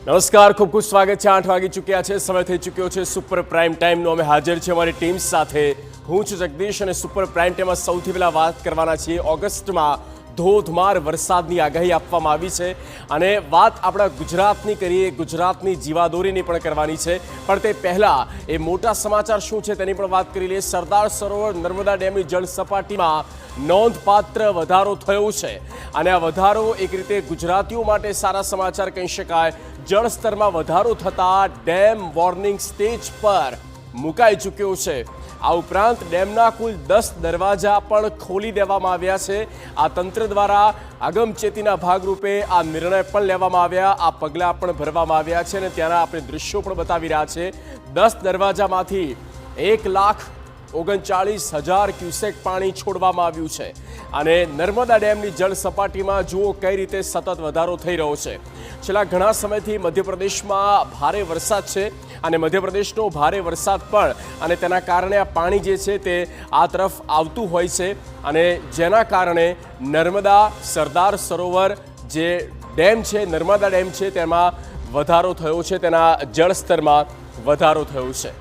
નમસ્કાર, ખૂબ ખૂબ સ્વાગત છે। 8 વાગી ચૂક્યા છે, સમય થઈ ચૂક્યો છે સુપર પ્રાઇમ ટાઈમનો। અમે હાજર છે અમારી ટીમ સાથે। હું છું જગદીશ અને સુપર પ્રાઇમ ટાઈમમાં સૌથી પહેલા વાત કરવાના છીએ ઓગસ્ટમાં ધોધમાર વરસાદની આગાહી આપવામાં આવી છે અને વાત આપણા ગુજરાતની કરીએ, ગુજરાતની જીવાદોરીની પણ કરવાની છે। પણ તે પહેલાં એ મોટા સમાચાર શું છે તેની પણ વાત કરી લઈએ। સરદાર સરોવર નર્મદા ડેમની જળ સપાટીમાં નોંધપાત્ર વધારો થયો છે અને આ વધારો એક રીતે ગુજરાતીઓ માટે સારા સમાચાર કહી શકાય। જળસ્તરમાં વધારો થતાં ડેમ વોર્નિંગ સ્ટેજ પર મુકાઈ ચૂક્યો છે। આ ઉપરાંત ડેમના કુલ 10 દરવાજા પણ ખોલી દેવામાં આવ્યા છે। આ તંત્ર દ્વારા અગમચેતીના ભાગરૂપે આ નિર્ણય પણ લેવામાં આવ્યા, આ પગલાં પણ ભરવામાં આવ્યા છે અને ત્યાંના આપણે દ્રશ્યો પણ બતાવી રહ્યા છે। 10 દરવાજામાંથી 1,39,000 ક્યુસેક પાણી છોડવામાં આવ્યું છે અને નર્મદા ડેમની જળ સપાટીમાં જુઓ કઈ રીતે સતત વધારો થઈ રહ્યો છે। છેલ્લા ઘણા સમયથી મધ્યપ્રદેશમાં ભારે વરસાદ છે અને મધ્યપ્રદેશનો ભારે વરસાદ પણ અને તેના કારણે આ પાણી જે છે તે આ તરફ આવતું હોય છે અને જેના કારણે નર્મદા સરદાર સરોવર જે ડેમ છે, નર્મદા ડેમ છે, તેમાં વધારો થયો છે, તેના જળસ્તરમાં વધારો થયો છે।